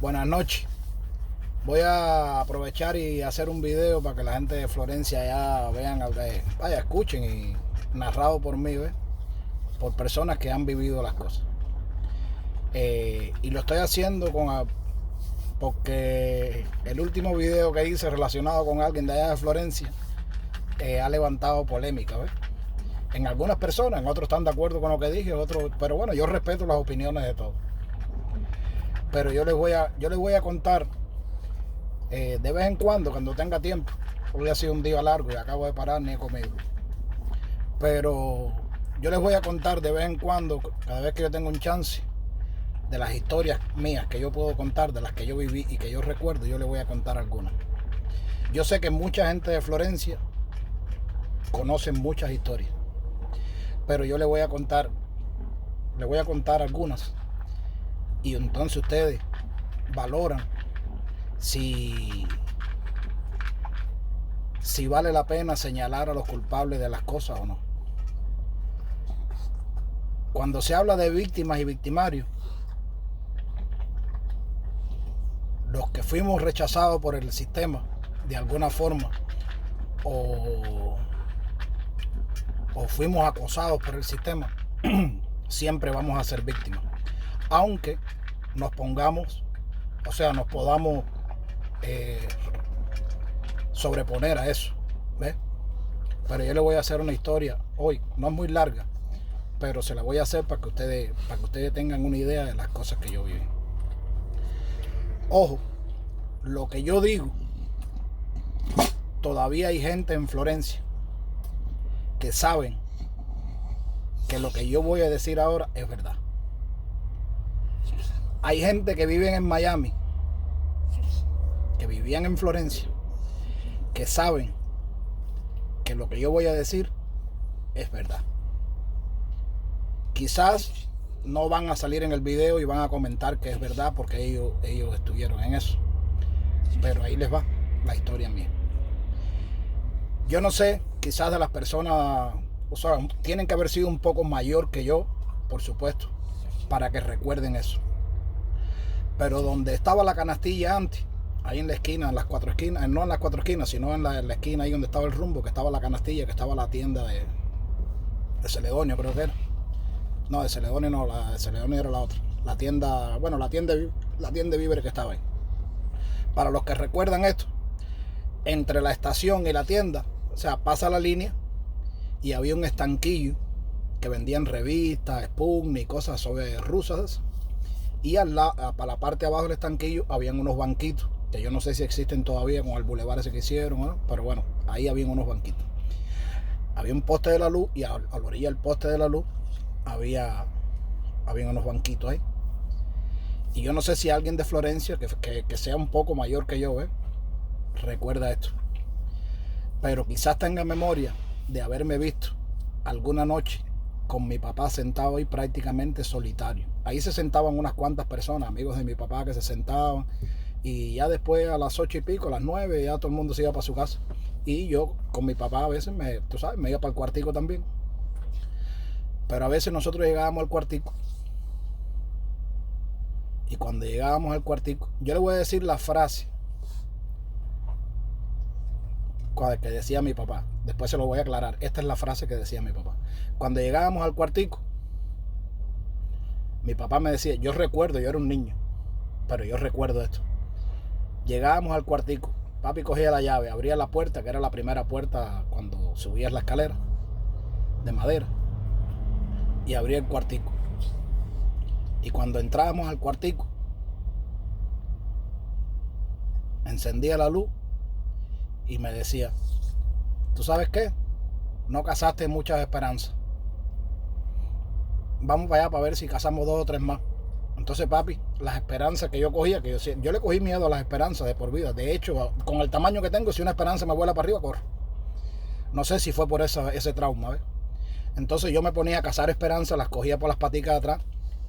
Buenas noches. Voy a aprovechar y hacer un video para que la gente de Florencia ya vean, vaya, escuchen y narrado por mí, ¿ves? Por personas que han vivido las cosas. Y lo estoy haciendo porque el último video que hice relacionado con alguien de allá de Florencia ha levantado polémica, ¿ves? En algunas personas, en otros están de acuerdo con lo que dije, pero bueno, yo respeto las opiniones de todos. Pero yo les voy a contar de vez en cuando tenga tiempo. Hoy ha sido un día largo y acabo de parar, ni he comido. Pero yo les voy a contar de vez en cuando, cada vez que yo tengo un chance, de las historias mías que yo puedo contar, de las que yo viví y que yo recuerdo, yo les voy a contar algunas. Yo sé que mucha gente de Florencia conoce muchas historias, pero yo les voy a contar algunas. Y entonces ustedes valoran si vale la pena señalar a los culpables de las cosas o no. Cuando se habla de víctimas y victimarios, los que fuimos rechazados por el sistema de alguna forma o fuimos acosados por el sistema, siempre vamos a ser víctimas. Aunque nos podamos sobreponer a eso, ¿ves? Pero yo le voy a hacer una historia hoy, no es muy larga, pero se la voy a hacer para que ustedes tengan una idea de las cosas que yo viví. Ojo, lo que yo digo, todavía hay gente en Florencia que saben que lo que yo voy a decir ahora es verdad. Hay gente que vive en Miami, que vivían en Florencia, que saben que lo que yo voy a decir es verdad. Quizás no van a salir en el video y van a comentar que es verdad porque ellos estuvieron en eso. Pero ahí les va la historia mía. Yo no sé, quizás de las personas, tienen que haber sido un poco mayor que yo, por supuesto, para que recuerden eso. Pero donde estaba la canastilla antes, ahí en la esquina, en las cuatro esquinas, no en las cuatro esquinas, sino en la esquina ahí donde estaba el rumbo, que estaba la canastilla, que estaba la tienda de Celedonio, creo que era. No, de Celedonio no, la de Celedonio era la otra. La tienda de víveres que estaba ahí. Para los que recuerdan esto, entre la estación y la tienda, pasa la línea y había un estanquillo que vendían revistas, Sputnik y cosas sobre rusas. Y para la parte de abajo del estanquillo habían unos banquitos, que yo no sé si existen todavía con el bulevar ese que hicieron, ¿no? Pero bueno, ahí habían unos banquitos. Había un poste de la luz y a la orilla del poste de la luz habían unos banquitos ahí. Y yo no sé si alguien de Florencia, que sea un poco mayor que yo, recuerda esto. Pero quizás tenga memoria de haberme visto alguna noche con mi papá sentado ahí prácticamente solitario. Ahí se sentaban unas cuantas personas, amigos de mi papá que se sentaban. Y ya después a las 8 y pico, a las 9, ya todo el mundo se iba para su casa. Y yo con mi papá a veces me iba para el cuartico también. Pero a veces nosotros llegábamos al cuartico. Y cuando llegábamos al cuartico, yo le voy a decir la frase que decía mi papá. Después se lo voy a aclarar. Esta es la frase que decía mi papá. Cuando llegábamos al cuartico, mi papá me decía, yo era un niño, pero yo recuerdo esto. Llegábamos al cuartico, papi cogía la llave, abría la puerta, que era la primera puerta cuando subías la escalera de madera, y abría el cuartico. Y cuando entrábamos al cuartico, encendía la luz y me decía, ¿tú sabes qué? No cazaste muchas esperanzas. Vamos para allá para ver si cazamos 2 o 3 más. Entonces, papi, las esperanzas que yo cogía, yo le cogí miedo a las esperanzas de por vida. De hecho, con el tamaño que tengo, si una esperanza me vuela para arriba, corro. No sé si fue por ese trauma, ¿ves? Entonces yo me ponía a cazar esperanzas, las cogía por las paticas de atrás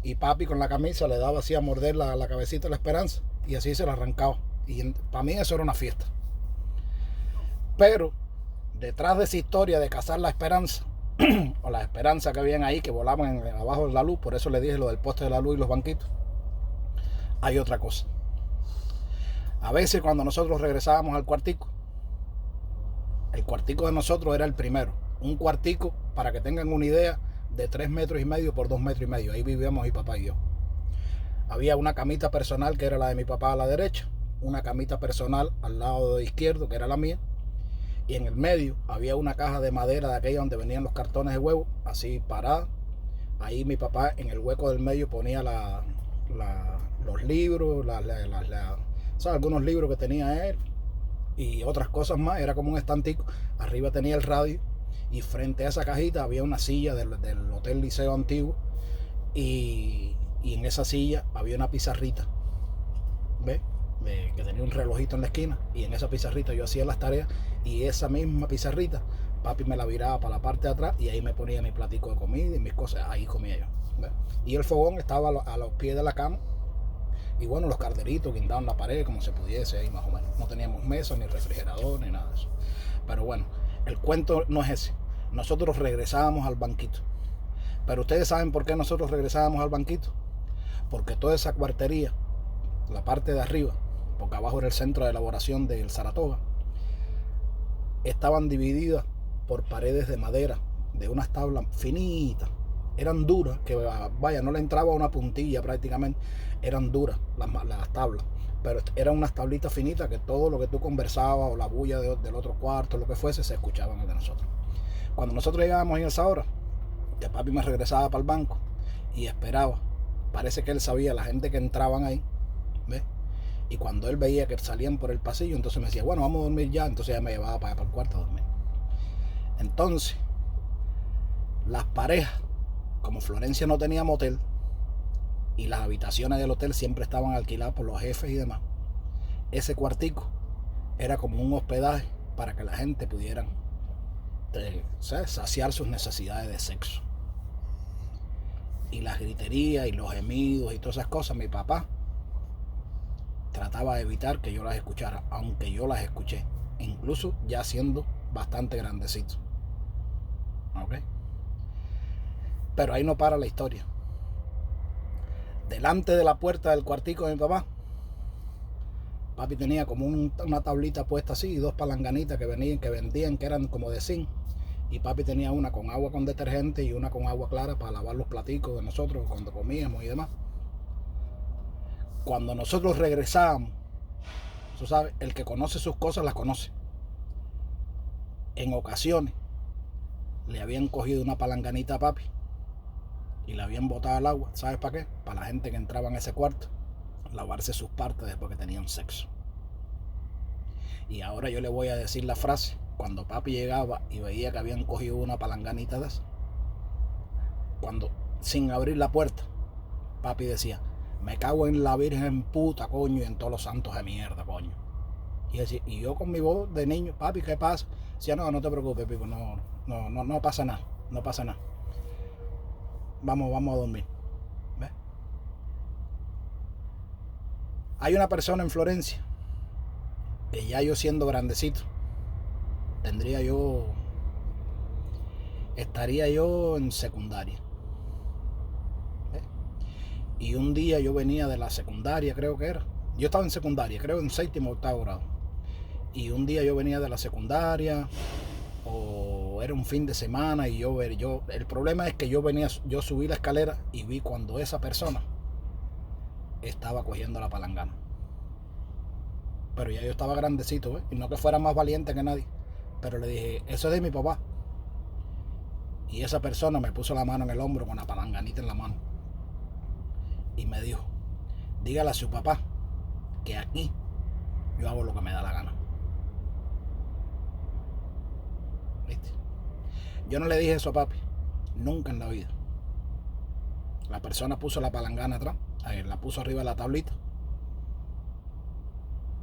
y papi con la camisa le daba así a morder la cabecita de la esperanza y así se la arrancaba. Y para mí eso era una fiesta. Pero detrás de esa historia de cazar la esperanza o las esperanzas que habían ahí que volaban abajo de la luz, por eso le dije lo del poste de la luz y los banquitos, hay otra cosa. A veces cuando nosotros regresábamos al cuartico, el cuartico de nosotros era el primero. Un cuartico, para que tengan una idea, de 3,5 metros por 2,5 metros. Ahí vivíamos mi papá y yo. Había una camita personal que era la de mi papá a la derecha, una camita personal al lado izquierdo que era la mía, y en el medio había una caja de madera de aquella donde venían los cartones de huevo, así parada. Ahí mi papá en el hueco del medio ponía los libros, ¿sabes? Algunos libros que tenía él y otras cosas más. Era como un estantico. Arriba tenía el radio y frente a esa cajita había una silla del Hotel Liceo antiguo, y en esa silla había una pizarrita, ¿ves? Que tenía un relojito en la esquina, y en esa pizarrita yo hacía las tareas, y esa misma pizarrita papi me la viraba para la parte de atrás y ahí me ponía mi platico de comida y mis cosas, ahí comía yo, ¿ves? Y el fogón estaba a los pies de la cama, y bueno, los carderitos guindados en la pared como se pudiese ahí más o menos. No teníamos mesa, ni refrigerador, ni nada de eso. Pero bueno, el cuento no es ese. Nosotros regresábamos al banquito. Pero ustedes saben por qué nosotros regresábamos al banquito. Porque toda esa cuartería, la parte de arriba, porque abajo era el centro de elaboración del Saratoga, estaban divididas por paredes de madera, de unas tablas finitas. Eran duras, que vaya, no le entraba una puntilla prácticamente. Eran duras las tablas, pero eran unas tablitas finitas que todo lo que tú conversabas o la bulla del otro cuarto, lo que fuese, se escuchaba en el de nosotros. Cuando nosotros llegábamos en esa hora, que papi me regresaba para el banco y esperaba, parece que él sabía la gente que entraban ahí, ¿ves? Y cuando él veía que salían por el pasillo, entonces me decía, bueno, vamos a dormir ya. Entonces ya me llevaba para allá, para el cuarto a dormir. Entonces, las parejas, como Florencia no tenía motel y las habitaciones del hotel siempre estaban alquiladas por los jefes y demás, ese cuartico era como un hospedaje para que la gente pudiera saciar sus necesidades de sexo. Y las griterías y los gemidos y todas esas cosas, mi papá trataba de evitar que yo las escuchara, aunque yo las escuché, incluso ya siendo bastante grandecito. ¿Ok? Pero ahí no para la historia. Delante de la puerta del cuartico de mi papá, papi tenía como una tablita puesta así y dos palanganitas que vendían, que eran como de zinc. Y papi tenía una con agua con detergente y una con agua clara para lavar los platicos de nosotros cuando comíamos y demás. Cuando nosotros regresábamos, tú sabes, el que conoce sus cosas las conoce. En ocasiones le habían cogido una palanganita a papi y le habían botado al agua. ¿Sabes para qué? Para la gente que entraba en ese cuarto, lavarse sus partes después que tenían sexo. Y ahora yo le voy a decir la frase. Cuando papi llegaba y veía que habían cogido una palanganita de esa, cuando sin abrir la puerta, papi decía, me cago en la Virgen puta, coño, y en todos los santos de mierda, coño. Y yo con mi voz de niño, papi, ¿qué pasa? Decía, no te preocupes, Pipo, no pasa nada, no pasa nada. Vamos a dormir. ¿Ves? Hay una persona en Florencia que ya yo siendo grandecito, estaría yo en secundaria. ¿Ves? Y un día yo venía de la secundaria, creo que era. Yo estaba en secundaria, creo en 7º o 8º grado. Y un día yo venía de la secundaria, o era un fin de semana, y el problema es que yo subí la escalera y vi cuando esa persona estaba cogiendo la palangana. Pero ya yo estaba grandecito, ¿eh? Y no que fuera más valiente que nadie. Pero le dije, eso es de mi papá. Y esa persona me puso la mano en el hombro con la palanganita en la mano. Y me dijo, dígale a su papá que aquí yo hago lo que me da la gana. ¿Viste? Yo no le dije eso a papi, nunca en la vida. La persona puso la palangana atrás, la puso arriba de la tablita.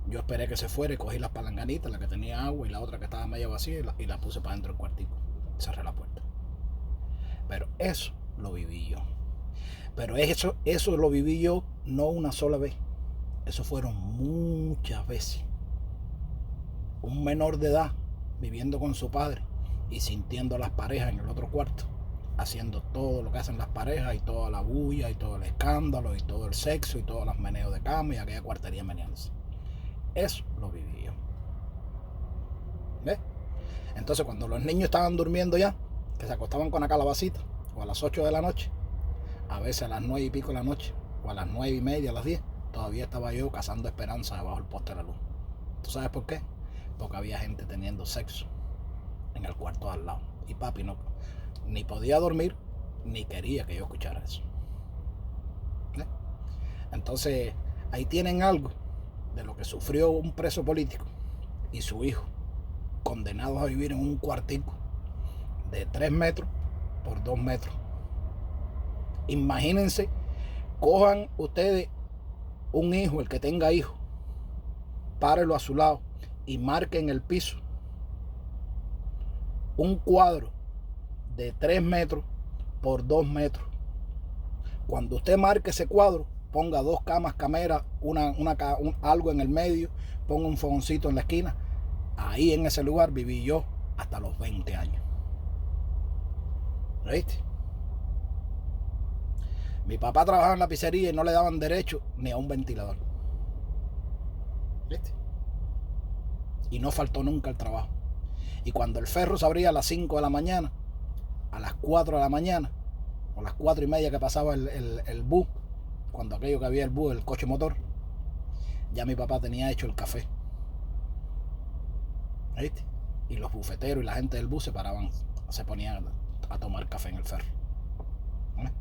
Yo esperé que se fuera y cogí las palanganitas, la que tenía agua y la otra que estaba medio vacía, y la puse para dentro del cuartico. Cerré la puerta. Pero eso lo viví yo. Pero eso lo viví yo no una sola vez. Eso fueron muchas veces. Un menor de edad viviendo con su padre y sintiendo a las parejas en el otro cuarto, haciendo todo lo que hacen las parejas y toda la bulla y todo el escándalo y todo el sexo y todos los meneos de cama y aquella cuartería meneándose. Eso lo viví yo. ¿Ves? Entonces cuando los niños estaban durmiendo ya, que se acostaban con la calabacita, o a las 8 de la noche, a veces a las 9 y pico de la noche, o a las 9 y media, a las 10, todavía estaba yo cazando esperanza debajo del poste de la luz. ¿Tú sabes por qué? Porque había gente teniendo sexo en el cuarto de al lado. Y papi no, ni podía dormir, ni quería que yo escuchara eso. ¿Eh? Entonces, ahí tienen algo de lo que sufrió un preso político y su hijo, condenados a vivir en un cuartico de 3 metros por 2 metros. Imagínense, cojan ustedes un hijo, el que tenga hijo, párelo a su lado y marquen en el piso un cuadro de 3 metros por 2 metros. Cuando usted marque ese cuadro, ponga 2 camas cameras, algo en el medio, ponga un fogoncito en la esquina. Ahí en ese lugar viví yo hasta los 20 años. ¿Viste? Mi papá trabajaba en la pizzería y no le daban derecho ni a un ventilador. ¿Viste? Y no faltó nunca el trabajo. Y cuando el ferro se abría a las 5 de la mañana, a las 4 de la mañana, o las 4 y media que pasaba el bus, cuando aquello que había el bus, el coche motor, ya mi papá tenía hecho el café. ¿Viste? Y los bufeteros y la gente del bus se ponían a tomar café en el ferro. ¿Eh?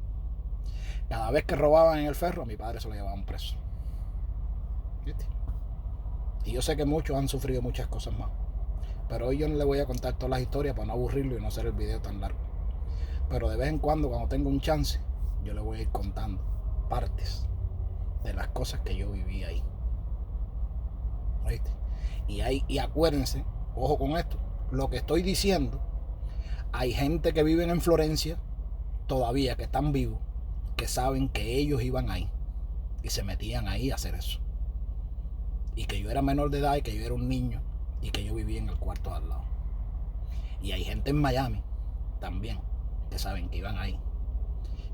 Cada vez que robaban en el ferro, a mi padre se lo llevaban preso. ¿Viste? Y yo sé que muchos han sufrido muchas cosas más. Pero hoy yo no le voy a contar todas las historias para no aburrirlo y no hacer el video tan largo. Pero de vez en cuando tengo un chance, yo le voy a ir contando partes de las cosas que yo viví ahí. ¿Viste? Y acuérdense, ojo con esto, lo que estoy diciendo, hay gente que vive en Florencia todavía, que están vivos, que saben que ellos iban ahí y se metían ahí a hacer eso. Y que yo era menor de edad y que yo era un niño y que yo vivía en el cuarto de al lado. Y hay gente en Miami también que saben que iban ahí.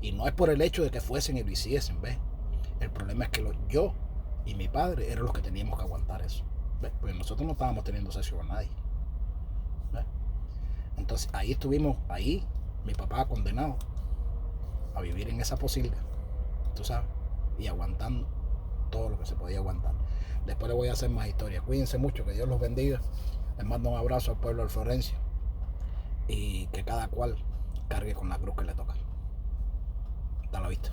Y no es por el hecho de que fuesen y lo hiciesen, ¿ves? El problema es que yo y mi padre eran los que teníamos que aguantar eso, ¿ves? Porque nosotros no estábamos teniendo sexo con nadie, ¿ves? Entonces ahí estuvimos, mi papá condenado a vivir en esa posilga, tú sabes, y aguantando todo lo que se podía aguantar. Después les voy a hacer más historias. Cuídense mucho, que Dios los bendiga. Les mando un abrazo al pueblo de Florencia y que cada cual cargue con la cruz que le toca. Hasta la vista.